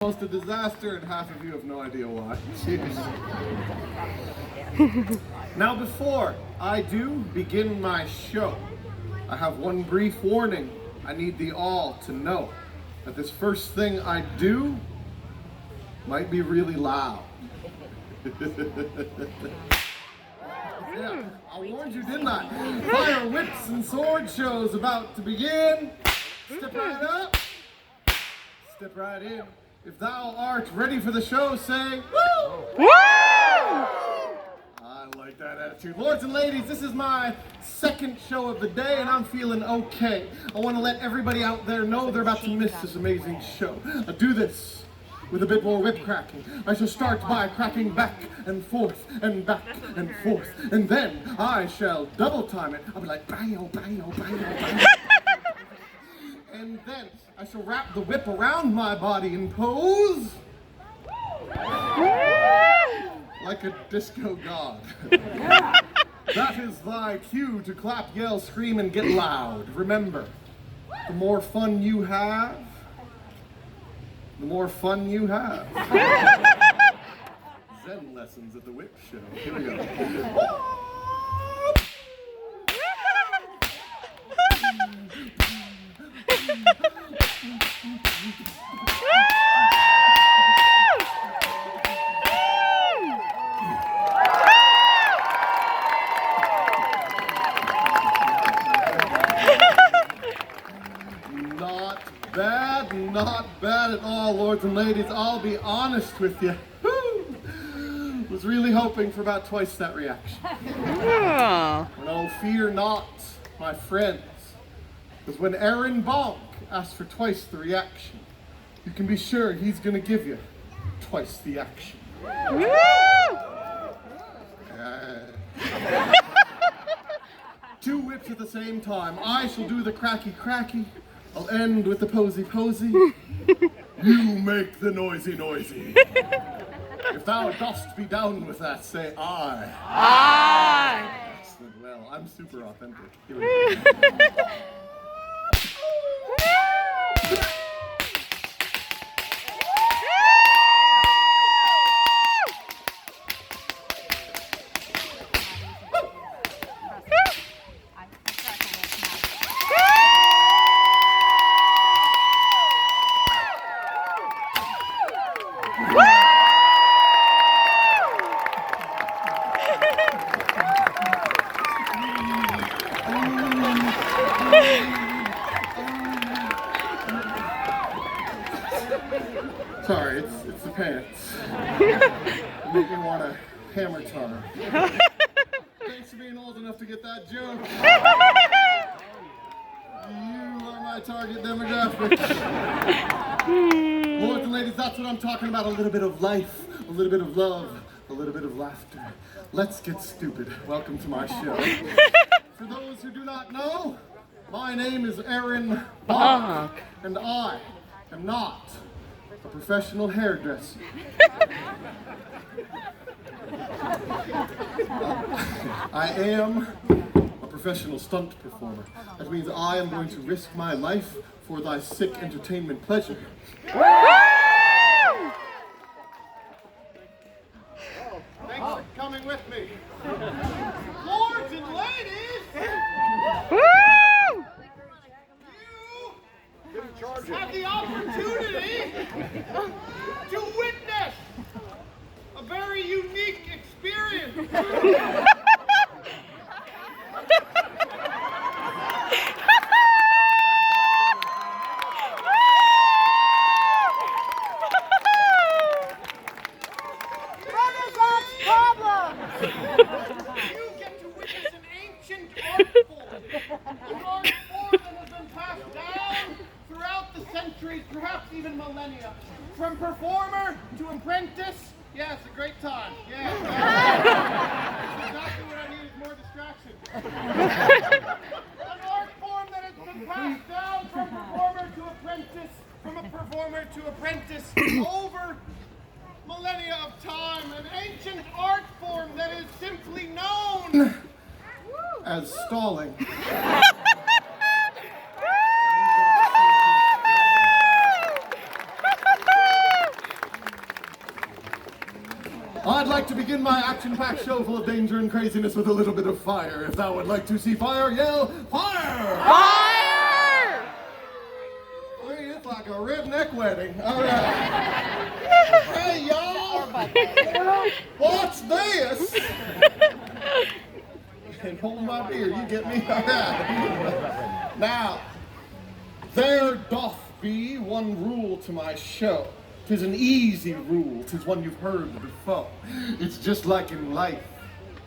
Almost a disaster, and half of you have no idea why. Now, before I do begin my show, I have one brief warning. I need thee all to know that this first thing I do might be really loud. Yeah, I warned you, didn't I? Fire, whips, and sword shows about to begin. Step right up. Step right in. If thou art ready for the show, say, woo! Woo! I like that attitude. Lords and ladies, this is my second show of the day, and I'm feeling okay. I want to let everybody out there know they're about to miss this amazing show. I do this with a bit more whip cracking. I shall start by cracking back and forth and back and forth, and then I shall double time it. I'll be like, bio, bio, bio, bio. And then I shall wrap the whip around my body and pose like a disco god. That is thy cue to clap, yell, scream, and get loud. Remember, the more fun you have, the more fun you have. Zen lessons at the whip show. Here we go. Not bad at all, lords and ladies. I'll be honest with you. Was really hoping for about twice that reaction. No, fear not, my friends. Because when Aaron Bonk asks for twice the reaction, you can be sure he's going to give you twice the action. Two whips at the same time. I shall do the cracky cracky. I'll end with the posy posy. You make the noisy noisy. If thou dost be down with that, say aye. Aye. Excellent. Well, I'm super authentic. Here we go. Sorry, it's the pants. They make me want a hammer time. Thanks for being old enough to get that joke. You are my target demographic. Lords and ladies, that's what I'm talking about. A little bit of life, a little bit of love, a little bit of laughter. Let's get stupid. Welcome to my show. For those who do not know, my name is Aaron Bonk, and I am not a professional hairdresser. I am a professional stunt performer. That means I am going to risk my life for thy sick entertainment pleasure. Thanks for coming with me. Lords and ladies! You have the opportunity to witness a very unique experience. You get to witness an ancient art form. An art form that has been passed down throughout the centuries, perhaps even millennia. From performer to apprentice, yes, a great time. Yeah. That's exactly what I need is more distraction. An art form that has been passed down from performer to apprentice, from a performer to apprentice, over millennia of time. An ancient art form that is simply known as stalling. I'd like to begin my action-packed show full of danger and craziness with a little bit of fire. If thou would like to see fire, yell, fire! Fire! It's like a redneck wedding. All right. Hey, y'all! What's this? And hold my beer, you get me? All right. Now, there doth be one rule to my show. 'Tis an easy rule, 'tis one you've heard before. It's just like in life,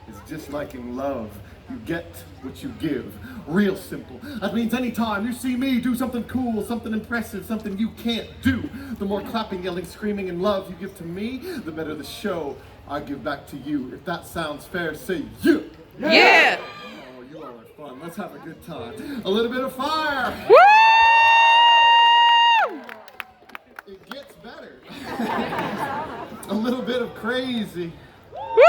it's just like in love. You get what you give. Real simple. That means anytime you see me do something cool, something impressive, something you can't do, the more clapping, yelling, screaming, and love you give to me, the better the show I give back to you. If that sounds fair, say yeah! Yeah! Oh, you all are fun. Let's have a good time. A little bit of fire! Woo! It gets better. A little bit of crazy. Woo!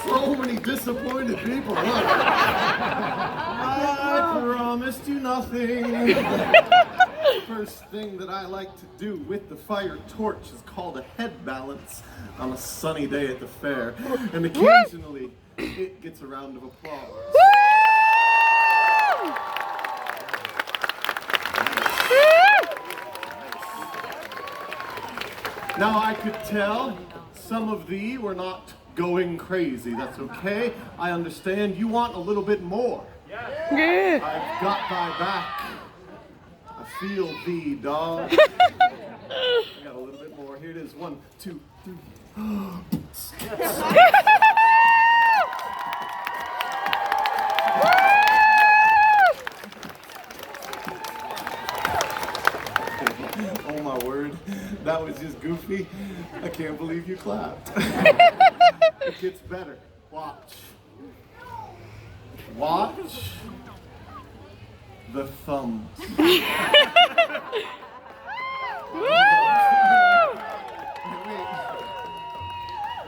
So many disappointed people. Look. I promised you nothing. First thing that I like to do with the fire torch is called a head balance on a sunny day at the fair. And occasionally it gets a round of applause. Now I could tell some of thee were not going crazy. That's okay. I understand you want a little bit more. Yeah. I've got thy back. I feel thee, dog. I got a little bit more. Here it is. 1, 2, 3. Oh my word. That was just goofy. I can't believe you clapped. It gets better. Watch. Watch the thumbs. Wait.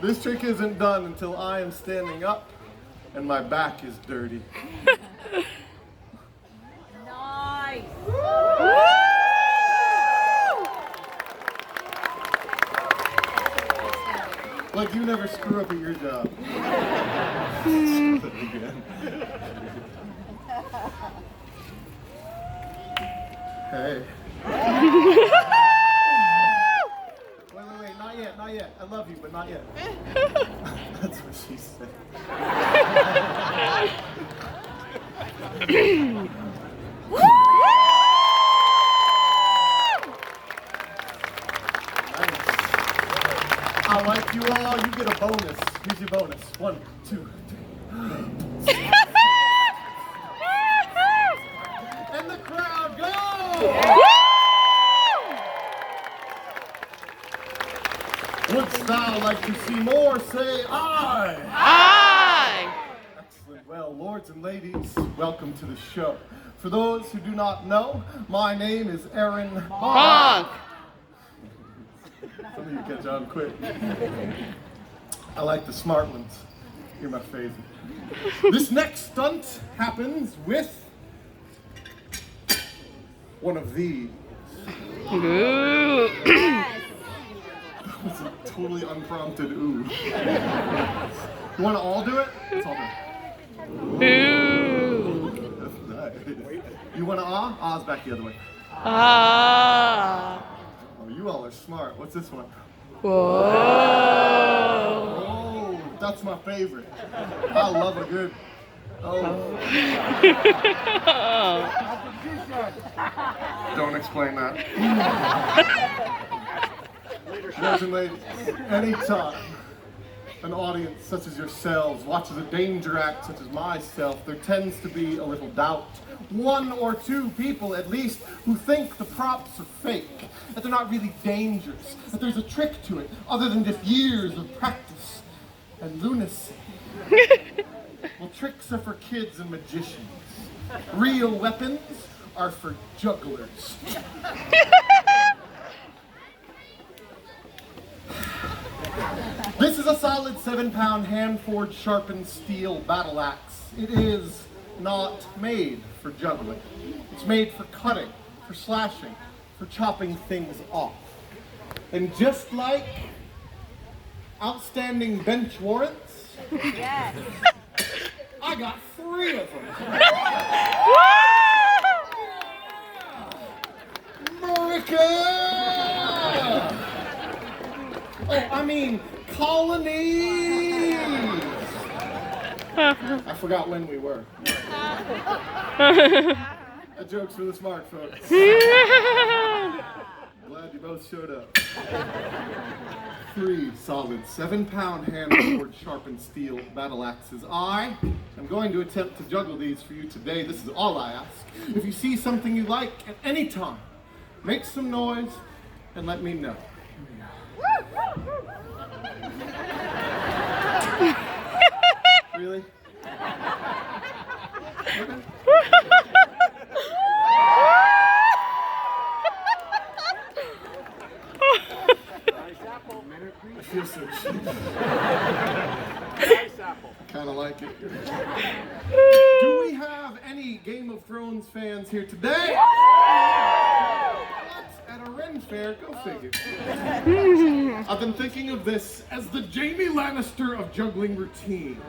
This trick isn't done until I am standing up and my back is dirty. Nice. Like you never screw up at your job. Hey. Wait, not yet. I love you, but not yet. That's what she said. I like you all. You get a bonus. Here's your bonus. 1, 2, 3. And the crowd goes. Wouldst thou like to see more? Say aye. Aye. Excellent. Well, lords and ladies, welcome to the show. For those who do not know, my name is Aaron Bonk. Some of you catch on quick. I like the smart ones. You're my favorite. This next stunt happens with one of these. Ooh. That was a totally unprompted ooh. You want to all do it? Let's all do it. Ooh. That's nice. You want to ah? Ah's back the other way. Ah. Oh, you all are smart. What's this one? Whoa. Oh, that's my favorite. I love a good. Oh. Don't explain that. Ladies and ladies, anytime an audience such as yourselves watches a danger act such as myself, there tends to be a little doubt. 1 or 2 people at least who think the props are fake, that they're not really dangerous, that there's a trick to it other than just years of practice and lunacy. Well, tricks are for kids and magicians. Real weapons are for jugglers. This is a solid 7-pound hand-forged sharpened steel battle axe. It is not made for juggling. It's made for cutting, for slashing, for chopping things off. And just like outstanding bench warrants, Yes. I got 3 of them. America! Oh, I mean, colonies! I forgot when we were. The joke's for the smart folks. Glad you both showed up. 3 solid 7-pound hand-forged sharpened steel battle axes. I am going to attempt to juggle these for you today. This is all I ask. If you see something you like at any time, make some noise and let me know. Really? Okay. I feel so cheap. Kind of like it. Do we have any Game of Thrones fans here today? What? At a Ren fair? Go figure. I've been thinking of this as the Jaime Lannister of juggling routines.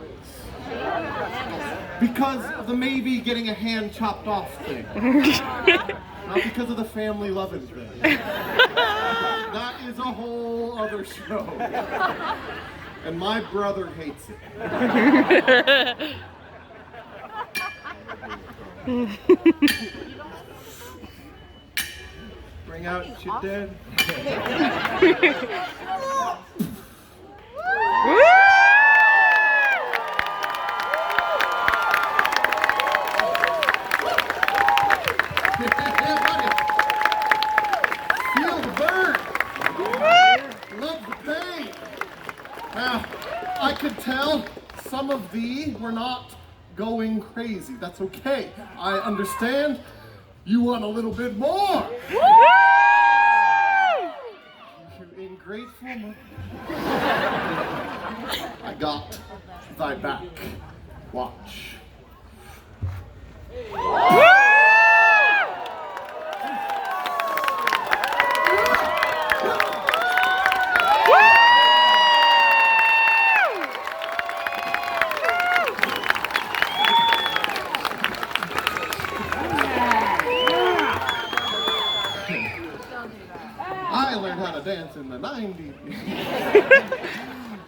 Because of the maybe getting a hand chopped off thing. Not because of the family loving thing. That is a whole other show. And my brother hates it. Bring out your dead. Feel the burn. Love the pain. Now, I could tell some of thee were not going crazy. That's okay. I understand. You want a little bit more. You ingrateful mother. I got thy back. Watch. I learned how to dance in the 90s.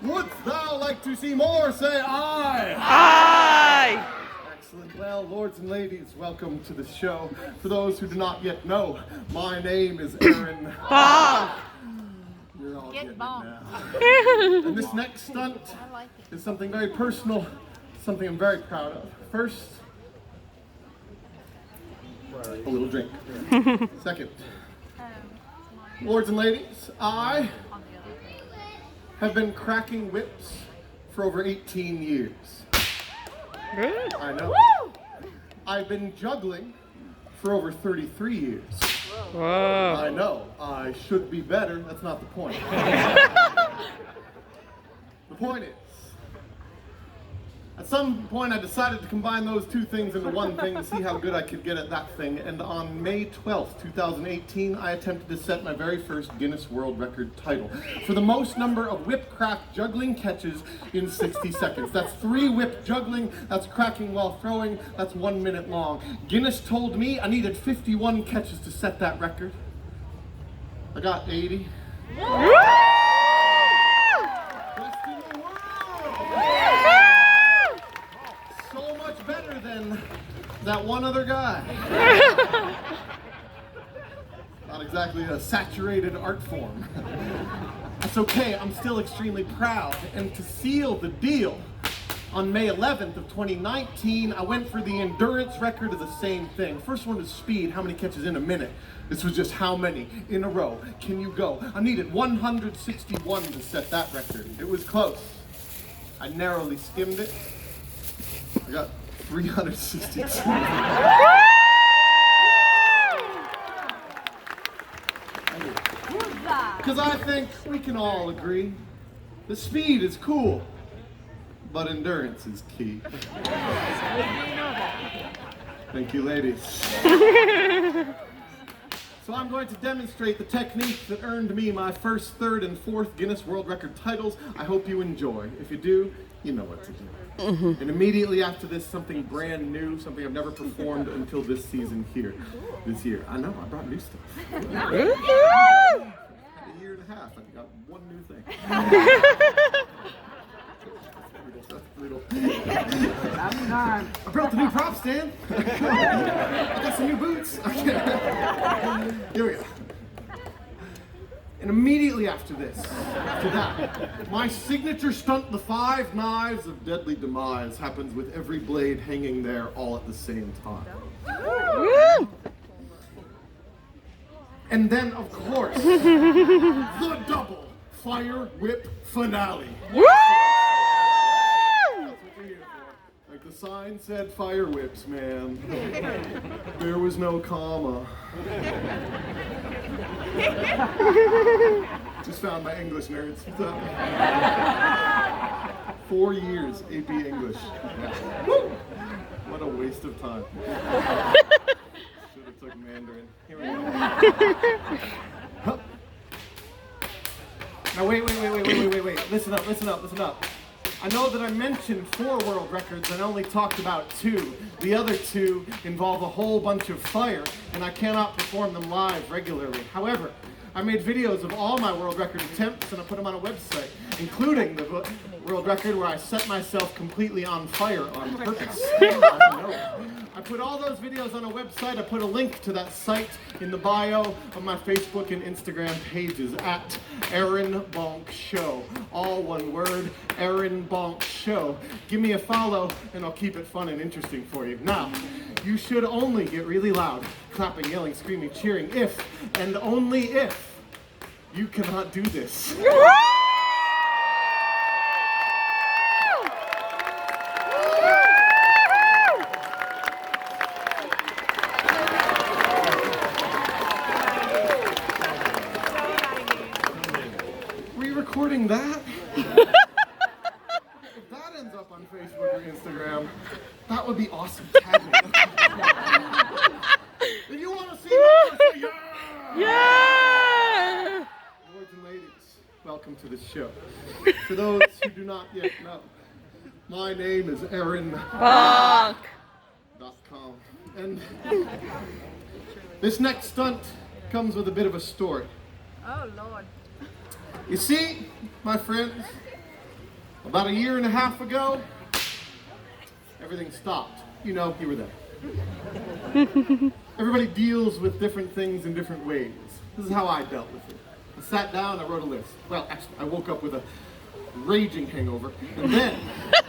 Wouldst thou like to see more? Say aye. Aye. Excellent. Well, lords and ladies, welcome to the show. For those who do not yet know, my name is Aaron. Bonk. You're all Get getting it bonk. now. And this next stunt is something very personal, something I'm very proud of. First, a little drink. Second, lords and ladies, I have been cracking whips for over 18 years. Good. I know. I've been juggling for over 33 years. Whoa. I know. I should be better. That's not the point. The point is, at some point I decided to combine those 2 things into one thing to see how good I could get at that thing. And on May 12th, 2018, I attempted to set my very first Guinness World Record title for the most number of whip crack juggling catches in 60 seconds. That's 3 whip juggling, that's cracking while throwing, that's 1 minute long. Guinness told me I needed 51 catches to set that record. I got 80. Best in the world! So much better than that one other guy. Not exactly a saturated art form. That's okay, I'm still extremely proud. And to seal the deal, on May 11th of 2019, I went for the endurance record of the same thing. First one is speed, how many catches in a minute. This was just how many in a row can you go. I needed 161 to set that record. It was close. I narrowly skimmed it. I got 362. Because I think we can all agree The speed is cool, but endurance is key. Thank you, ladies. So I'm going to demonstrate the technique that earned me my first, third, and fourth Guinness World Record titles. I hope you enjoy. If you do, you know what to do. And immediately after this, something brand new, something I've never performed until this season here, this year. I know, I brought new stuff. A year and a half, I got one new thing. That's brutal. I brought the new prop stand. I got some new boots. Here we go. And immediately after that, my signature stunt, the 5 Knives of Deadly Demise, happens with every blade hanging there all at the same time. And then, of course, the double fire whip finale. Like the sign said, fire whips, man. There was no comma. Just found my English nerds. 4 years AP English. Woo! What a waste of time. Should have took Mandarin. Here we go. Now wait. Listen up. I know that I mentioned 4 world records and only talked about 2. The other 2 involve a whole bunch of fire, and I cannot perform them live regularly. However, I made videos of all my world record attempts and I put them on a website, including the world record where I set myself completely on fire on purpose. I put all those videos on a website. I put a link to that site in the bio of my Facebook and Instagram pages at Aaron Bonk Show. All one word, Aaron Bonk Show. Give me a follow and I'll keep it fun and interesting for you. Now, you should only get really loud, clapping, yelling, screaming, cheering, if and only if you cannot do this. Recording that? If that ends up on Facebook or Instagram, that would be awesome. Tag me. If you want to see more, say yeah! Yeah! Lords and ladies, welcome to the show. For those who do not yet know, my name is Aaron Bonk.com. And this next stunt comes with a bit of a story. Oh, Lord. You see, my friends, about a year and a half ago, everything stopped. You know, you were there. Everybody deals with different things in different ways. This is how I dealt with it. I sat down, I wrote a list. Well, actually, I woke up with a raging hangover, and then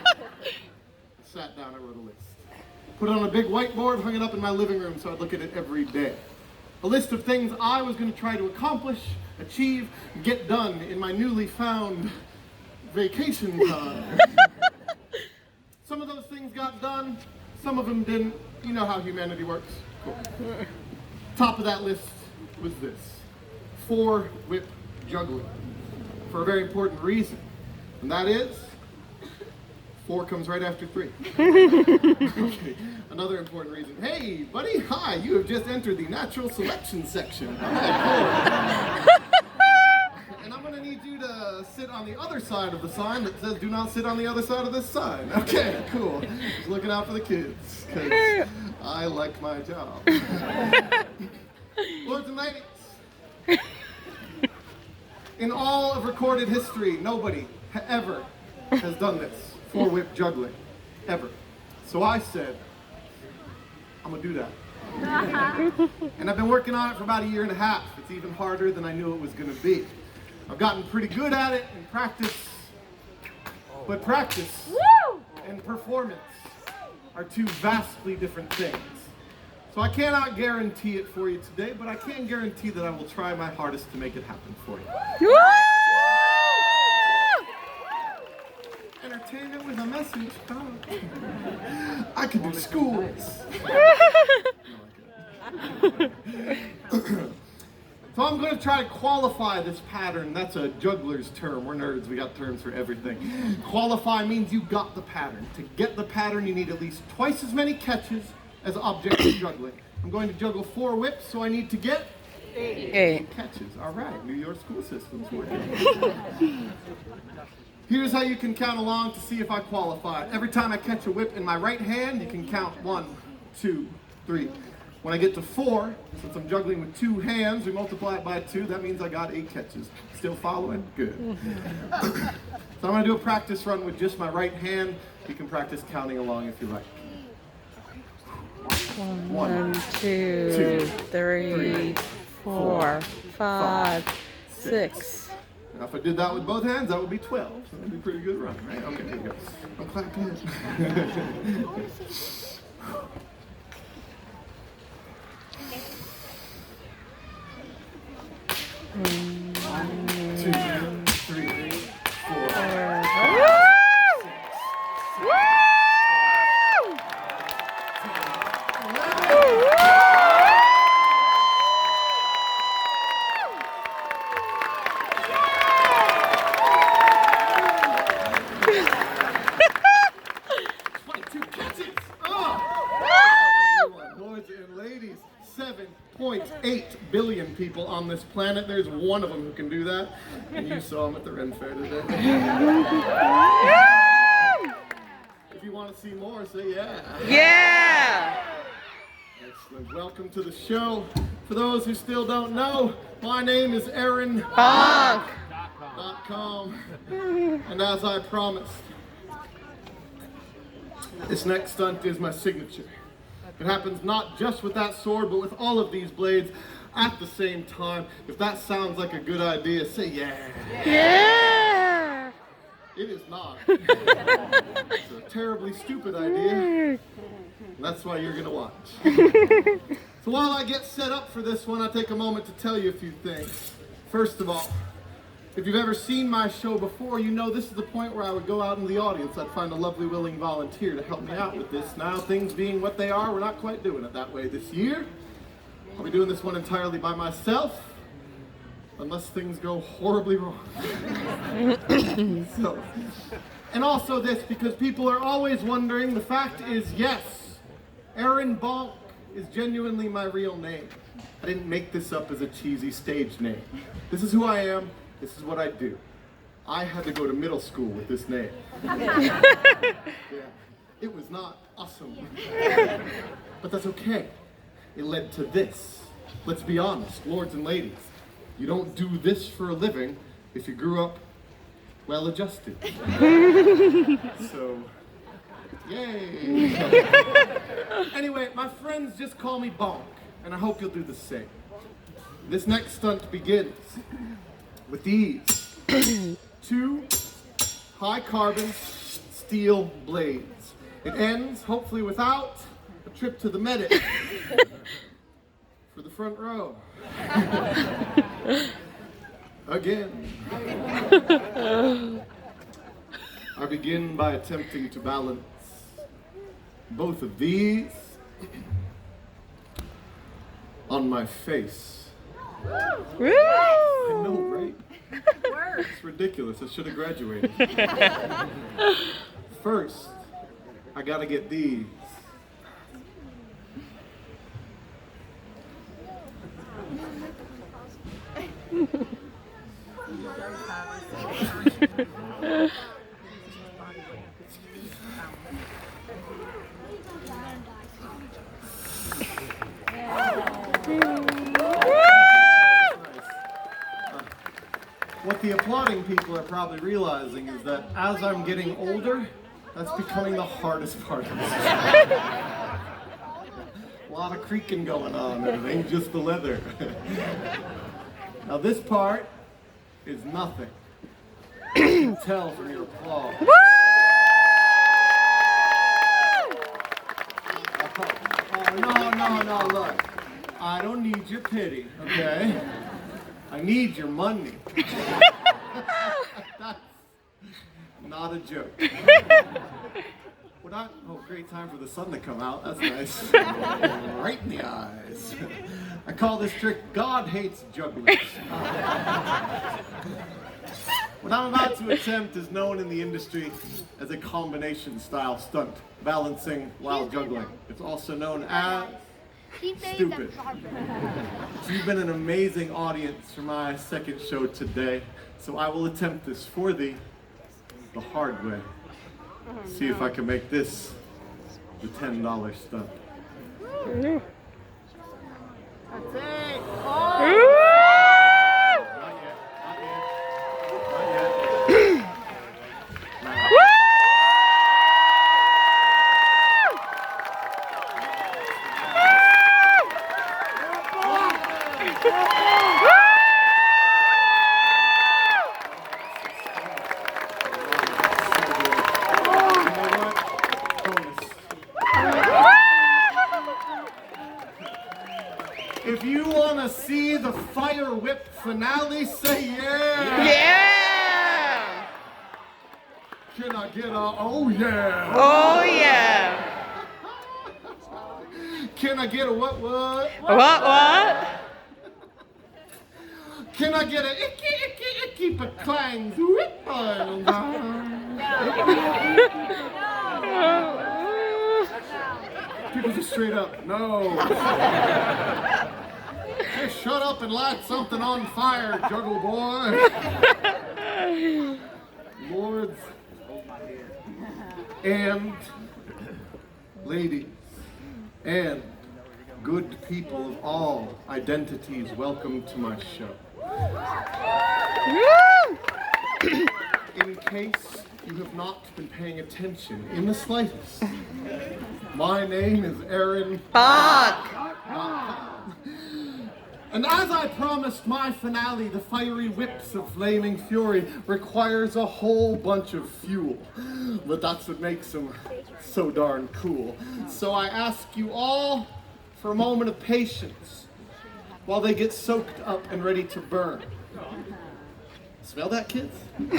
I sat down, I wrote a list. Put it on a big whiteboard, hung it up in my living room so I'd look at it every day. A list of things I was going to try to accomplish, achieve, get done in my newly found vacation time. Some of those things got done, some of them didn't. You know how humanity works. Cool. Top of that list was this: 4 whip juggling. For a very important reason. And that is, 4 comes right after 3. Okay. Another important reason. Hey, buddy, hi, you have just entered the natural selection section. And I'm going to need you to sit on the other side of the sign that says, do not sit on the other side of this sign. Okay, cool. Just looking out for the kids, because I like my job. Lords and ladies, in all of recorded history, nobody ever has done this. 4 whip juggling. Ever. So I said, I'm gonna do that. And I've been working on it for about a year and a half. It's even harder than I knew it was gonna be. I've gotten pretty good at it in practice, but practice and performance are 2 vastly different things. So I cannot guarantee it for you today, but I can guarantee that I will try my hardest to make it happen for you. Entertainment with a message. Oh. I could do schools. So I'm going to try to qualify this pattern. That's a juggler's term. We're nerds. We got terms for everything. Qualify means you got the pattern. To get the pattern, you need at least twice as many catches as objects of juggling. I'm going to juggle 4 whips, so I need to get 8 catches. All right, New York school system's working. Here's how you can count along to see if I qualify. Every time I catch a whip in my right hand, you can count 1, 2, 3. When I get to 4, since I'm juggling with 2 hands, we multiply it by 2, that means I got 8 catches. Still following? Good. So I'm going to do a practice run with just my right hand. You can practice counting along if you like. 1, 2, 3, 4, 5, 6. Now if I did that with both hands, that would be 12. So that'd be a pretty good run, right? Okay, here we go. I'm clapping. 1, 2, 3, 4. Boys and ladies, 7.8 billion people on this planet. There's one of them who can do that. And you saw him at the Ren Fair today. If you want to see more, say yeah. Yeah! Excellent. Welcome to the show. For those who still don't know, my name is Aaron. bonk.com. And as I promised, this next stunt is my signature. It happens not just with that sword, but with all of these blades at the same time. If that sounds like a good idea, say yeah. Yeah! It is not. It's a terribly stupid idea. And that's why you're going to watch. So while I get set up for this one, I'll take a moment to tell you a few things. First of all, if you've ever seen my show before, you know this is the point where I would go out in the audience. I'd find a lovely, willing volunteer to help me out with this. Now, things being what they are, we're not quite doing it that way this year. I'll be doing this one entirely by myself, unless things go horribly wrong. And also this, because people are always wondering, the fact is, yes, Aaron Bonk is genuinely my real name. I didn't make this up as a cheesy stage name. This is who I am. This is what I do. I had to go to middle school with this name. Yeah, it was not awesome. But that's okay. It led to this. Let's be honest, lords and ladies. You don't do this for a living if you grew up well-adjusted. So, yay. Anyway, my friends just call me Bonk, and I hope you'll do the same. This next stunt begins with these 2 high-carbon steel blades. It ends, hopefully without a trip to the medic for the front row. Again. I begin by attempting to balance both of these on my face. Woo! I know, right? It's ridiculous. I should have graduated. First, I gotta get these. What the applauding people are probably realizing is that as I'm getting older, that's becoming the hardest part of this. A lot of creaking going on, and it ain't just the leather. Now this part is nothing. You can tell from your applause. Oh, no, look. I don't need your pity, okay? I need your money. That's not a joke. Oh, great time for the sun to come out. That's nice. Right in the eyes. I call this trick God Hates Jugglers. What I'm about to attempt is known in the industry as a combination style stunt, balancing while juggling. It's also known as stupid. So you've been an amazing audience for my second show today, so I will attempt this for thee the hard way. See if I can make this the $10 stunt. That's it. Not yet, not yet, not yet. If you want to see the Fire Whip finale, say yeah! Yeah! Can I get a oh yeah? Oh yeah! Can I get a what? What? Can I get a icky but clangs? People just straight up, no. Just shut up and light something on fire, juggle boy. Lords and ladies and good people of all identities, welcome to my show. In case you have not been paying attention in the slightest, my name is Aaron. Bonk! And as I promised, my finale, the fiery whips of flaming fury, requires a whole bunch of fuel. But that's what makes them so darn cool. So I ask you all for a moment of patience while they get soaked up and ready to burn. Smell that, kids? We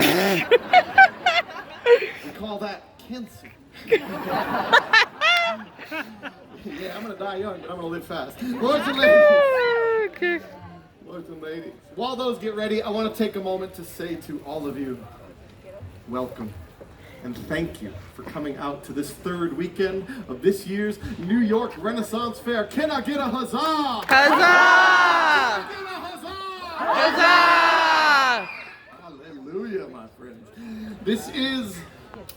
call that cancer. Yeah, I'm gonna die young, but I'm gonna live fast. Lords and ladies. Okay. Lords and ladies. While those get ready, I want to take a moment to say to all of you, welcome. And thank you for coming out to this third weekend of this year's New York Renaissance Fair. Can I get a huzzah? Huzzah! Can I get a huzzah? Huzzah! Hallelujah, my friends. This is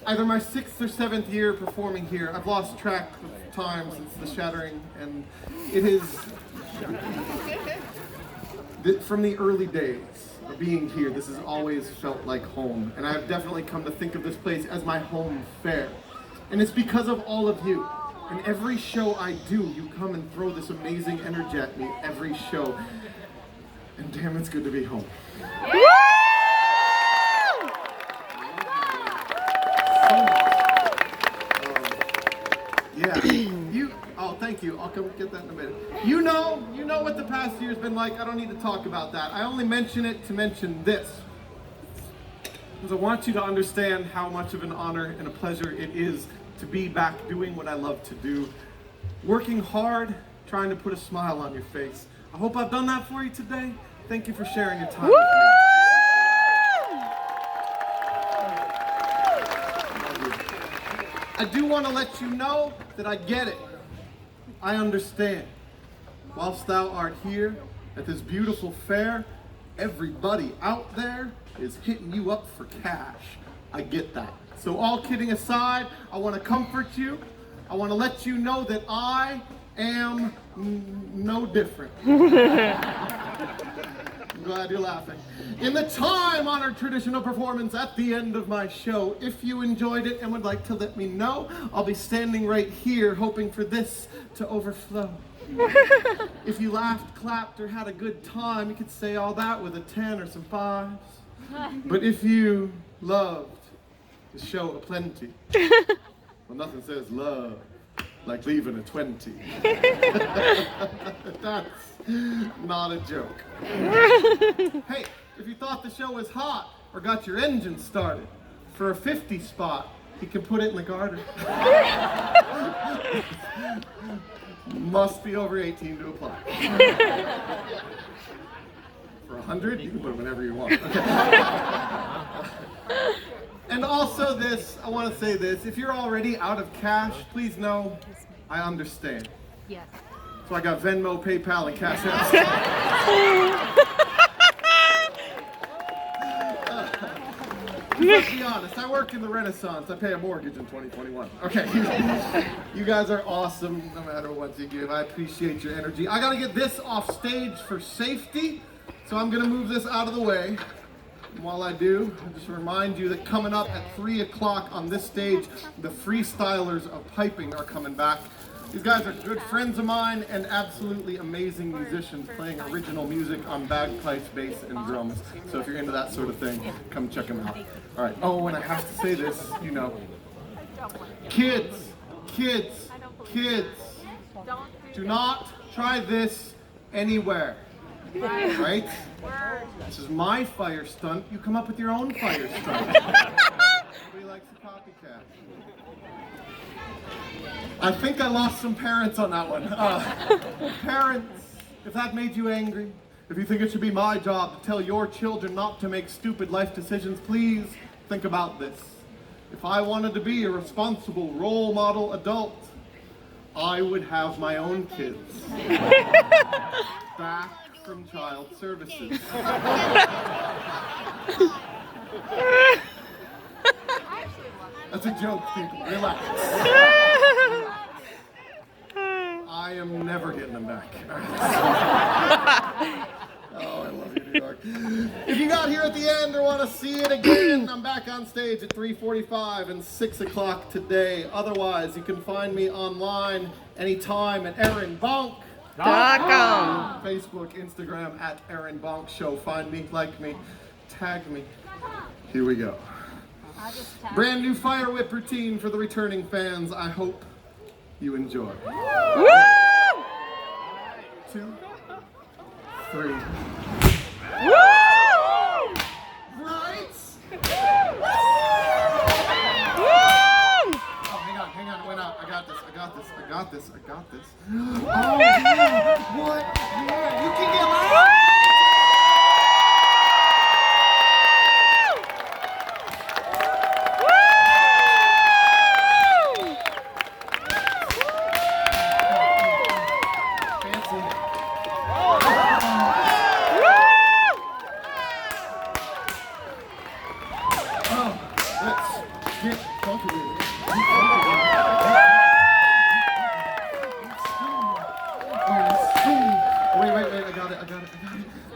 either my 6th or 7th year performing here. I've lost track of time since the shattering, and it is from the early days of being here, this has always felt like home, and I've definitely come to think of this place as my home fair. And it's because of all of you. And every show I do, you come and throw this amazing energy at me every show. And damn, it's good to be home. Thank you. I'll come get that in a minute. You know what the past year's been like. I don't need to talk about that. I only mention it to mention this. Because I want you to understand how much of an honor and a pleasure it is to be back doing what I love to do. Working hard, trying to put a smile on your face. I hope I've done that for you today. Thank you for sharing your time with me. I do want to let you know that I get it. I understand. Whilst thou art here at this beautiful fair, everybody out there is hitting you up for cash. I get that. So all kidding aside, I want to comfort you. I want to let you know that I am no different. I'm glad you're laughing. In the time-honored traditional performance at the end of my show, if you enjoyed it and would like to let me know, I'll be standing right here hoping for this to overflow. If you laughed, clapped, or had a good time, you could say all that with a 10 or some 5s. But if you loved the show aplenty, well, nothing says love like leaving a 20. That's not a joke. Hey, if you thought the show was hot or got your engine started for a 50 spot, He can put it in the garter. Must be over 18 to apply. For 100, you can put it whenever you want. Okay. And also this, I want to say this, if you're already out of cash, please know I understand. Yes. So I got Venmo, PayPal, and Cash App. Let's be honest, I work in the Renaissance. I pay a mortgage in 2021. Okay, you guys are awesome no matter what you give. I appreciate your energy. I gotta get this off stage for safety, so I'm gonna move this out of the way. And while I do, I'll just remind you that coming up at 3 o'clock on this stage, the freestylers of piping are coming back. These guys are good friends of mine and absolutely amazing musicians playing original music on bagpipes, bass, and drums. So if you're into that sort of thing, come check them out. All right. Oh, and I have to say this, you know. Kids, do not try this anywhere. Right? This is my fire stunt. You come up with your own fire stunt. Nobody likes a copycat. I think I lost some parents on that one. Parents, if that made you angry, if you think it should be my job to tell your children not to make stupid life decisions, please think about this. If I wanted to be a responsible role model adult, I would have my own kids. Back from child services. That's a joke, people. Relax. I am never getting them back. Oh, I love you, New York. If you got here at the end or want to see it again, I'm back on stage at 3:45 and 6 o'clock today. Otherwise, you can find me online anytime at aaronbonk.com. Facebook, Instagram at Aaron Bonk Show. Find me, like me, tag me. Here we go. Brand new fire whip routine for the returning fans. I hope you enjoy. Woo! 2, 3. Woo! Right? Woo! Oh, hang on, it went out. I got this. Oh, yeah. What? Yeah, you can get loud.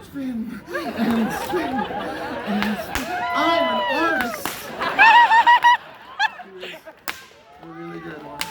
Spin and spin and spin. I'm an artist. We're really good, Mark.